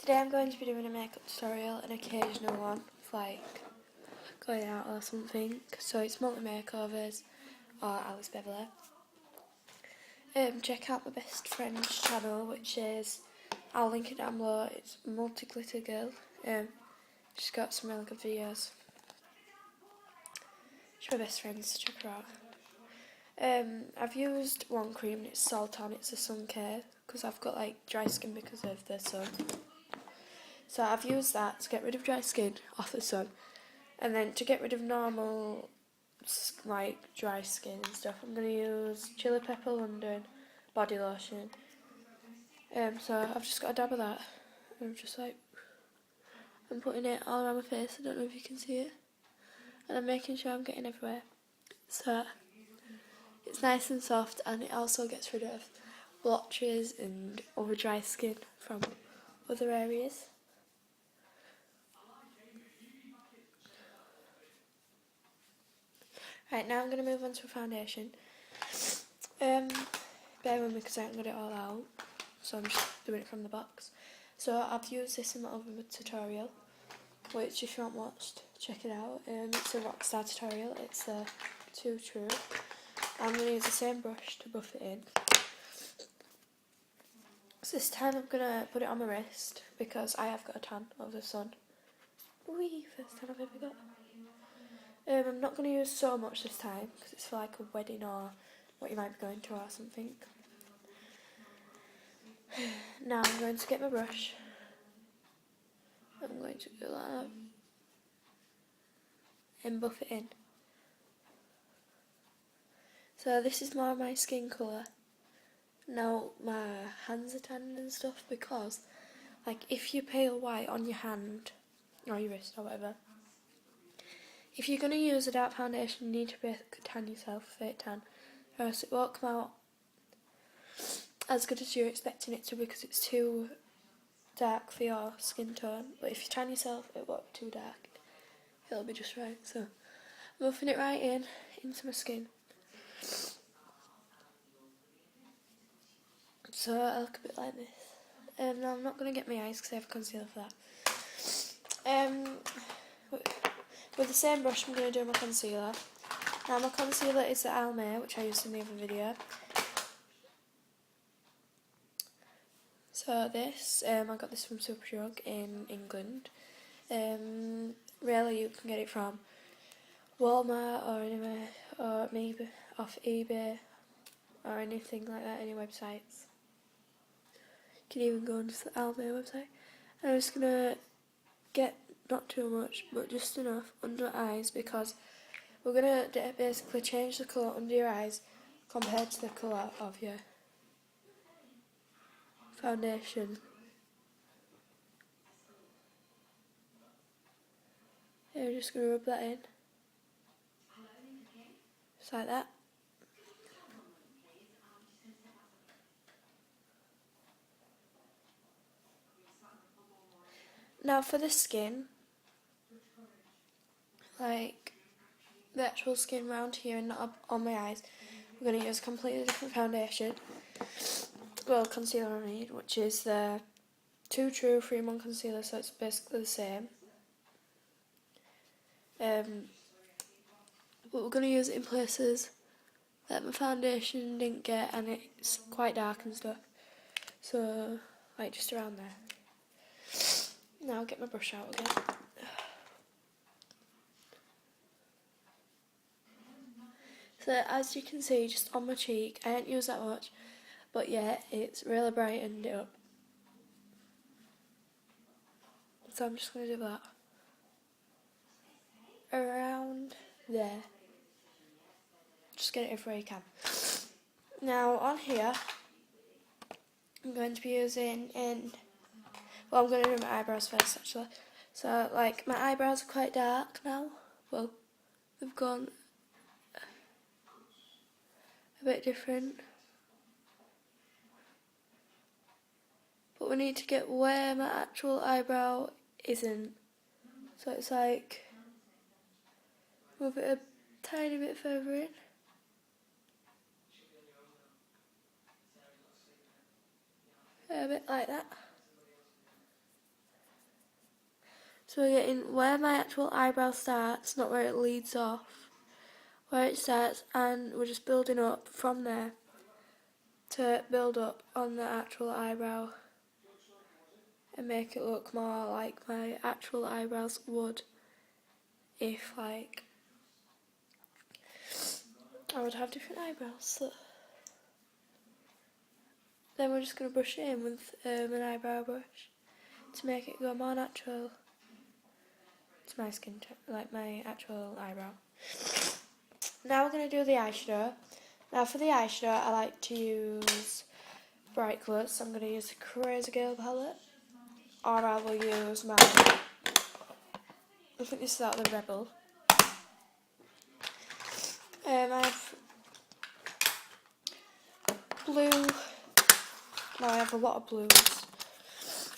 Today I'm going to be doing a makeup tutorial, an occasional one, like going out or something. So it's Multi Makeovers or Alice Beverley. Check out my best friend's channel, which is, I'll link it down below. It's Multi Glitter Girl. She's got some really good videos. She's my best friend, so check her out. I've used one cream and it's Sultan. It's a sun care because I've got like dry skin because of the sun. So I've used that to get rid of dry skin off the sun, and then to get rid of normal like dry skin and stuff, I'm going to use Chili Pepper London body lotion. So I've just got a dab of that, and I'm putting it all around my face. I don't know if you can see it, and I'm making sure I'm getting everywhere. So it's nice and soft, and it also gets rid of blotches and other dry skin from other areas. Right, now I'm going to move on to a foundation. Bear with me because I haven't got it all out, so I'm just doing it from the box. So I've used this in my other tutorial, which if you haven't watched, check it out. It's a Rockstar tutorial, it's a Too True. I'm going to use the same brush to buff it in. So this time I'm going to put it on my wrist because I have got a tan of the sun. Wee, first tan I've ever got. I'm not going to use so much this time because it's for like a wedding or what you might be going to or something. Now I'm going to get my brush. I'm going to do that and buff it in. So this is more my skin colour. Now my hands are tan and stuff because like if you pale white on your hand or your wrist or whatever, if you're going to use a dark foundation, you need to tan yourself, fake tan, or else it won't come out as good as you're expecting it to because it's too dark for your skin tone. But if you tan yourself, it won't be too dark. It'll be just right. So I'm buffing it right into my skin. So I look a bit like this. Now I'm not going to get my eyes because I have concealer for that. With the same brush, I'm going to do my concealer. Now my concealer is the Almay, which I used in the other video. So this, I got this from Superdrug in England. Really you can get it from Walmart or anywhere, or maybe off eBay or anything like that, any websites. You can even go onto the Almay website. And I'm just going to get not too much, but just enough under my eyes because we're going to basically change the colour under your eyes compared to the colour of your foundation. I'm just going to rub that in. Just like that. Now for the skin, like the actual skin round here and not up on my eyes, we're going to use a completely different foundation. Well, concealer I need, which is the Too True 3-in-1 concealer, so it's basically the same. But we're going to use it in places that my foundation didn't get, and it's quite dark and stuff. So, like just around there. Now I'll get my brush out again. So as you can see, just on my cheek, I didn't use that much, but yeah, it's really brightened it up. So I'm just going to do that around there. Just get it everywhere you can. Now on here, I'm going to be using I'm going to do my eyebrows first actually. So like my eyebrows are quite dark now. Well, they've gone a bit different. But we need to get where my actual eyebrow isn't. So it's like, move it a tiny bit further in. A bit like that. So we're getting where my actual eyebrow starts, not where it leads off, where it starts, and we're just building up from there to build up on the actual eyebrow and make it look more like my actual eyebrows would if like I would have different eyebrows. So then we're just going to brush it in with an eyebrow brush to make it go more natural to my skin tone, like my actual eyebrow. Now we're going to do the eyeshadow. Now for the eyeshadow I like to use bright colours, so I'm going to use the Crazy Girl palette, or I will use my, I think this is out of the Rebel. I have blue, no I have a lot of blues.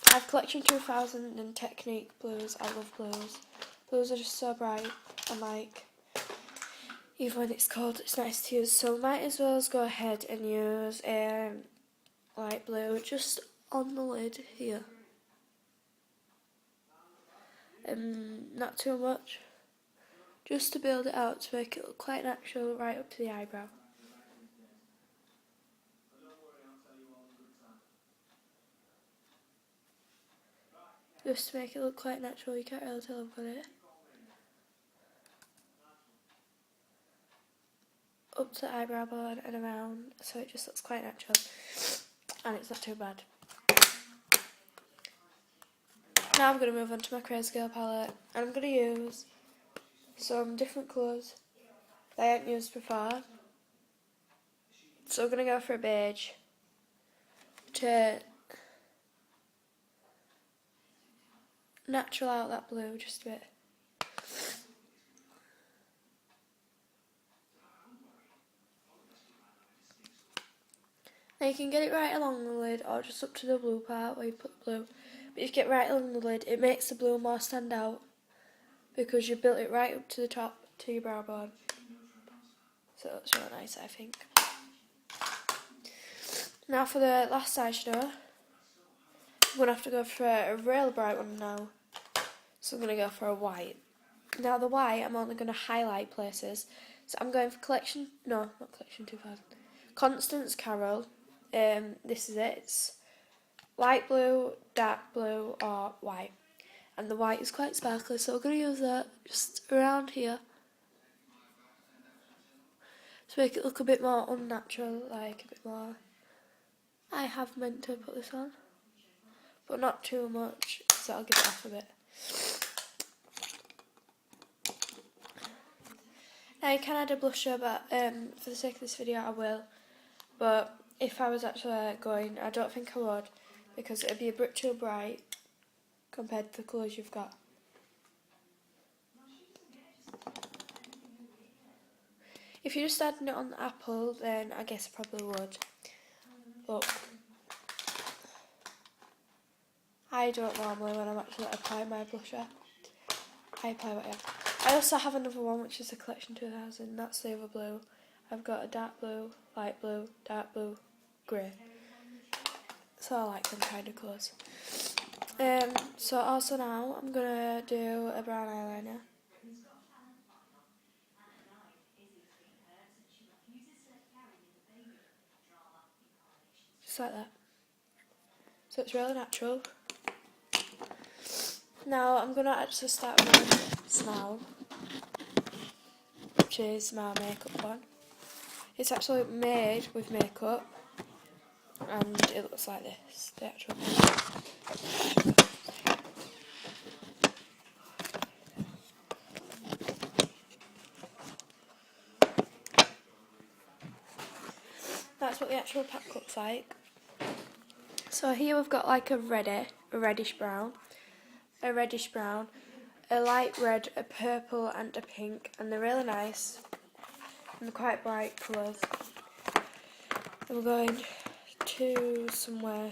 I have Collection 2000 and Technique blues. I love blues. Blues are just so bright and like, even when it's cold it's nice to use, so might as well go ahead and use light blue just on the lid here. Not too much, just to build it out to make it look quite natural right up to the eyebrow. Just to make it look quite natural, you can't really tell I've got it. Up to the eyebrow bone and around, so it just looks quite natural and it's not too bad. Now I'm going to move on to my Crazy Girl palette, and I'm going to use some different colours that I haven't used before. So I'm going to go for a beige to natural out that blue just a bit. Now you can get it right along the lid or just up to the blue part where you put the blue. But if you get right along the lid, it makes the blue more stand out because you built it right up to the top to your brow bone. So that's really nice, I think. Now for the last eyeshadow, I'm going to have to go for a real bright one now. So I'm going to go for a white. Now the white, I'm only going to highlight places. So I'm going for Collection 2000. Constance Carroll. This is it. It's light blue, dark blue or white. And the white is quite sparkly, so I'm going to use that just around here to make it look a bit more unnatural, like a bit more. I have meant to put this on, but not too much, so I'll give it off a bit. Now you can add a blusher, but for the sake of this video I will. But if I was actually going, I don't think I would, because it would be a bit too bright compared to the colours you've got. If you're just adding it on the apple, then I guess I probably would. But I don't normally when I'm actually applying my blusher. I apply what I have. I also have another one which is the Collection 2000, that's the other blue. I've got a dark blue, light blue, dark blue, grey. So I like them kind of colours. So also now I'm going to do a brown eyeliner. Just like that. So it's really natural. Now I'm going to actually start with Smile, which is my makeup one. It's actually made with makeup and it looks like this, the actual makeup. That's what the actual pack looks like. So here we've got like a reddish brown, a light red, a purple and a pink, and they're really nice and they're quite bright colours. And we're going to somewhere,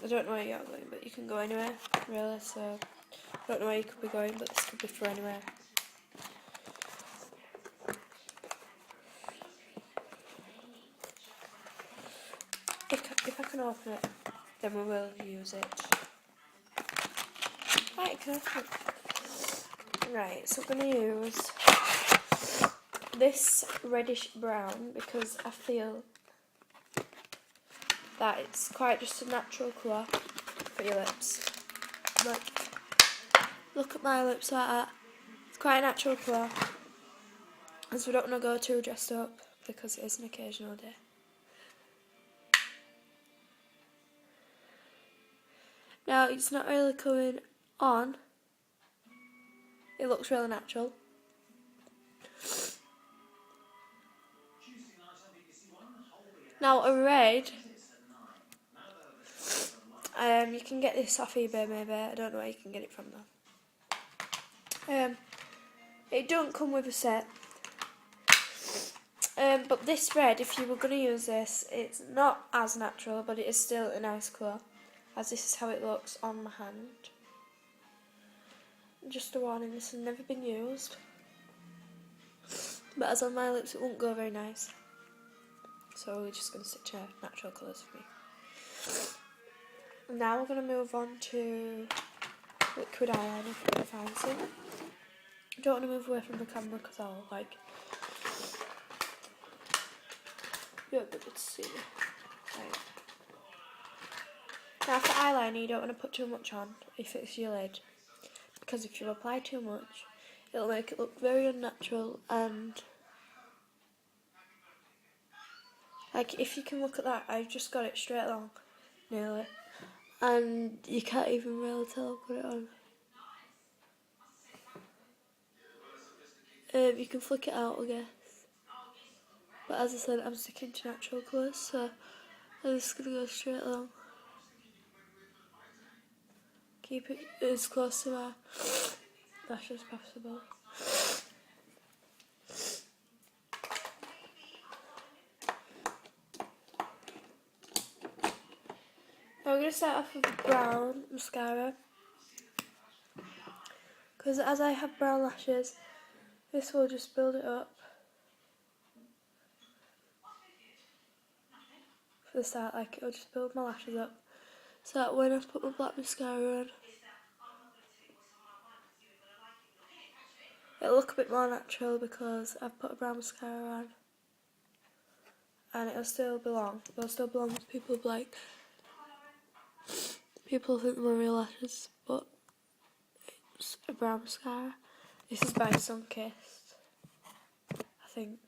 I don't know where you're going, but you can go anywhere really, so I don't know where you could be going, but this could be for anywhere. If I can open it, then we will use it. Right, can I Right, so I'm going to use this reddish brown because I feel that it's quite just a natural colour for your lips. Like, look at my lips like that. It's quite a natural colour. As we don't want to go too dressed up because it is an occasional day. Now, it's not really coming on. It looks really natural. Now, a red, you can get this off eBay maybe. I don't know where you can get it from though. It don't come with a set. But this red, if you were going to use this, it's not as natural, but it is still a nice colour. As this is how it looks on my hand. Just a warning, this has never been used. But as on my lips, it won't go very nice. So we're just going to stick to natural colours for me. Now we're going to move on to liquid eyeliner for the fancy. I don't want to move away from the camera because I'll be able to see. Right. Now for eyeliner, you don't want to put too much on if it's your lid. Because if you apply too much, it'll make it look very unnatural and... Like, if you can look at that, I've just got it straight along, nearly. And you can't even really tell I put it on. You can flick it out, I guess. But as I said, I'm sticking to natural colours, so I'm just going to go straight along. Keep it as close to my lash as possible. Now we're going to start off with brown mascara. Because as I have brown lashes, this will just build it up. For the start, like, it'll just build my lashes up. So that when I put my black mascara on, it'll look a bit more natural because I've put a brown mascara on. And it'll still belong. It'll still belong to people like... People think they're real lashes, but it's a brown mascara. This is by Sunkissed, I think.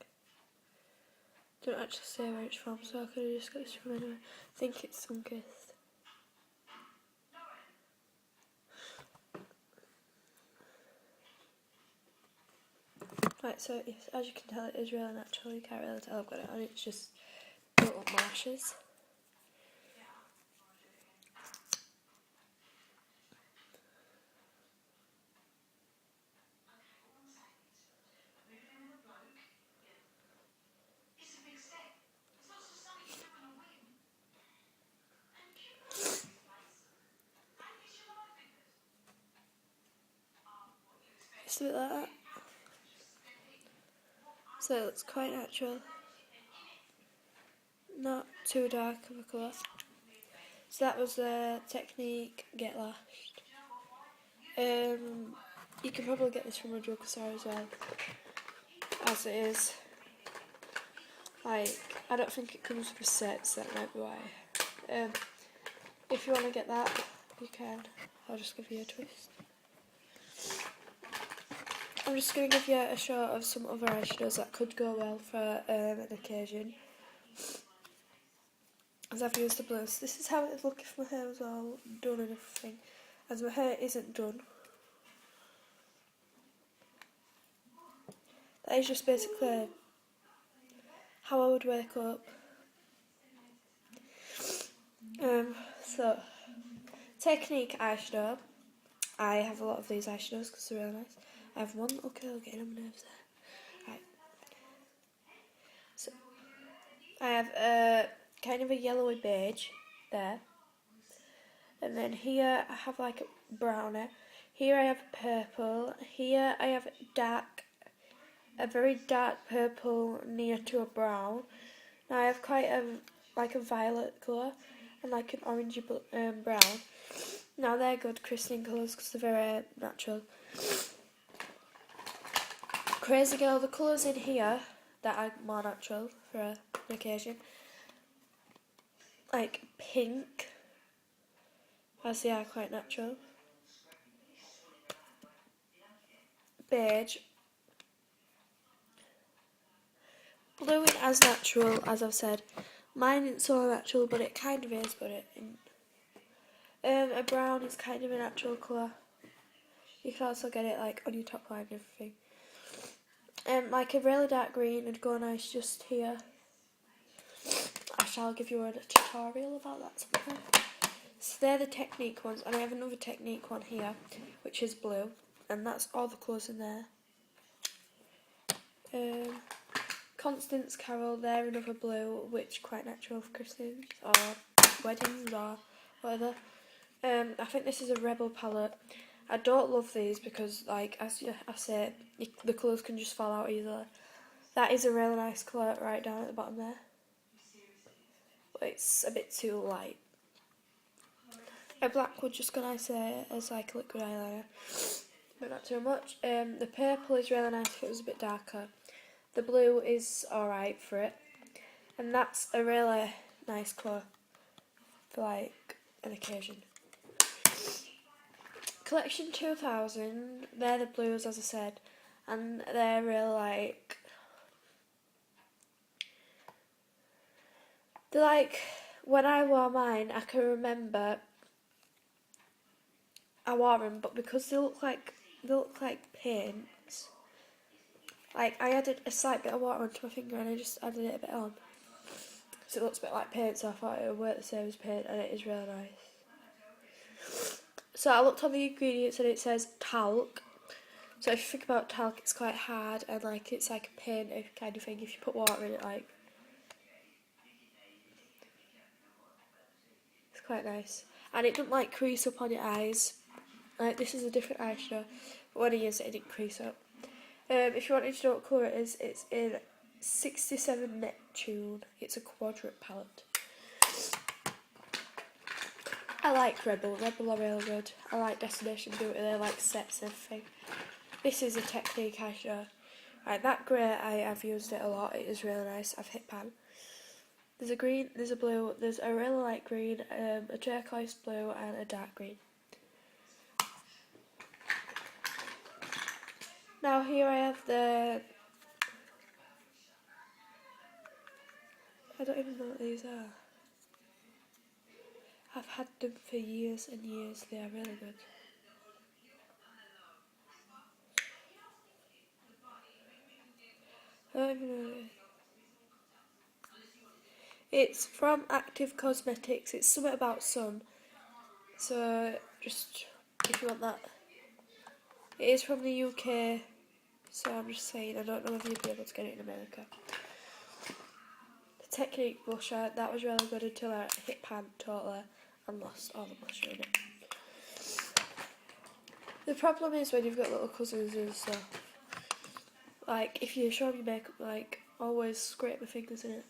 Don't actually say where it's from, so I could have just got this from anywhere. I think it's Sunkissed. Right, so yes, as you can tell, it is really natural. You can't really tell I've got it on. It's just built up my lashes. Just a bit like that. So it looks quite natural. Not too dark of a colour. So that was the Technique Get Lashed. You can probably get this from a drugstore as well, as it is. Like, I don't think it comes with sets, that might be why. If you want to get that, you can. I'll just give you a twist. I'm just going to give you a shot of some other eyeshadows that could go well for an occasion. As I've used the blues. This is how it would look if my hair was all done and everything. As my hair isn't done. That is just basically how I would wake up. So, Technique eyeshadow. I have a lot of these eyeshadows because they're really nice. I have one. Okay, I'll get on my nerves there. Right. So, I have a kind of a yellowy beige there. And then here I have like a browner. Here I have purple. Here I have a very dark purple near to a brown. Now I have quite a violet colour and like an orangey brown. Now really good christening colours because they're very natural. Crazy Girl, the colours in here that are more natural for an occasion. Like pink, as they are quite natural. Beige. Blue is as natural, as I've said. Mine isn't so natural, but it kind of is, but it isn't. A brown is kind of a natural colour. You can also get it like on your top line and everything. Like a really dark green would go nice just here. I shall give you a tutorial about that sometime. So they're the Technique ones, and I have another Technique one here, which is blue, and that's all the colours in there. Constance Carol, they're another blue, which quite natural for christenings or weddings or whatever. I think this is a Rebel palette. I don't love these because, like, as I say, the colours can just fall out easily. That is a really nice colour right down at the bottom there, but it's a bit too light. A black would just go nice as like a liquid eyeliner, but not too much. The purple is really nice if it was a bit darker. The blue is alright for it, and that's a really nice colour for like an occasion. Collection 2000, they're the blues as I said, and they're really like, they're like, when I wore mine I can remember I wore them, but because they look like paints, like I added a slight bit of water onto my finger and I just added it a bit on, so it looks a bit like paint, so I thought it would work the same as paint, and it is really nice. So I looked on the ingredients and it says talc. So if you think about talc, it's quite hard and like it's like a paint kind of thing. If you put water in it, like, it's quite nice. And it doesn't like crease up on your eyes. Like this is a different eyeshadow, but when I used it didn't crease up. If you wanted to know what colour it is, it's in 67 Neptune. It's a quadrant palette. I like Rebel. Rebel are really good. I like Destination Beauty. They like sets and everything. This is a Technique eyeshadow. Right, that grey, I've used it a lot. It is really nice. I've hit pan. There's a green, there's a blue, there's a really light green, a turquoise blue, and a dark green. Now here I have the... I don't even know what these are. I've had them for years and years. They are really good. I don't even know what it is. It's from Active Cosmetics. It's something about sun. So just if you want that. It is from the UK. So I'm just saying, I don't know if you'd be able to get it in America. The Technique blusher, that was really good until I hit pan totally and lost all the blusher in it. The problem is when you've got little cousins and stuff, like if you show them your makeup, like always scrape my fingers in it.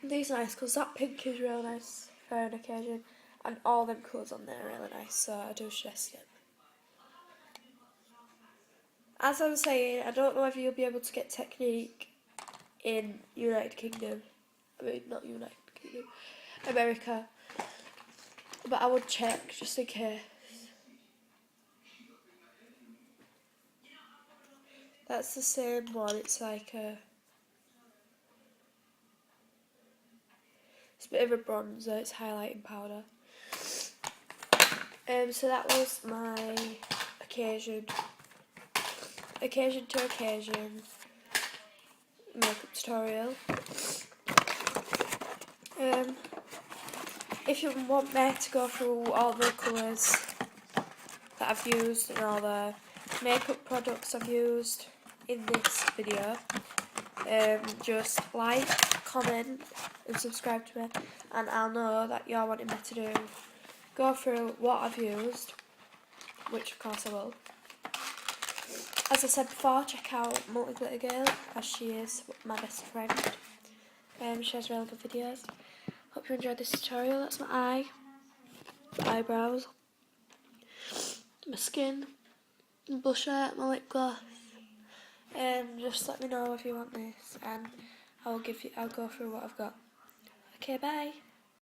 These are nice because that pink is really nice for an occasion, and all them colours on there are really nice, so I do suggest it. As I was saying, I don't know if you'll be able to get Technique in United Kingdom. I mean, not United Kingdom, America. But I would check just in case. That's the same one. It's like a... It's a bit of a bronzer. It's highlighting powder. So that was my occasion to occasion makeup tutorial. If you want me to go through all the colours that I've used and all the makeup products I've used in this video, just like, comment and subscribe to me, and I'll know that you're wanting me to go through what I've used, which of course I will. As I said before, check out Multi Glitter Girl, as she is my best friend. She has really good videos. Hope you enjoyed this tutorial. That's my eye. eyebrows, my skin, my blusher, my lip gloss. Just let me know if you want this, and I'll go through what I've got. Okay, bye.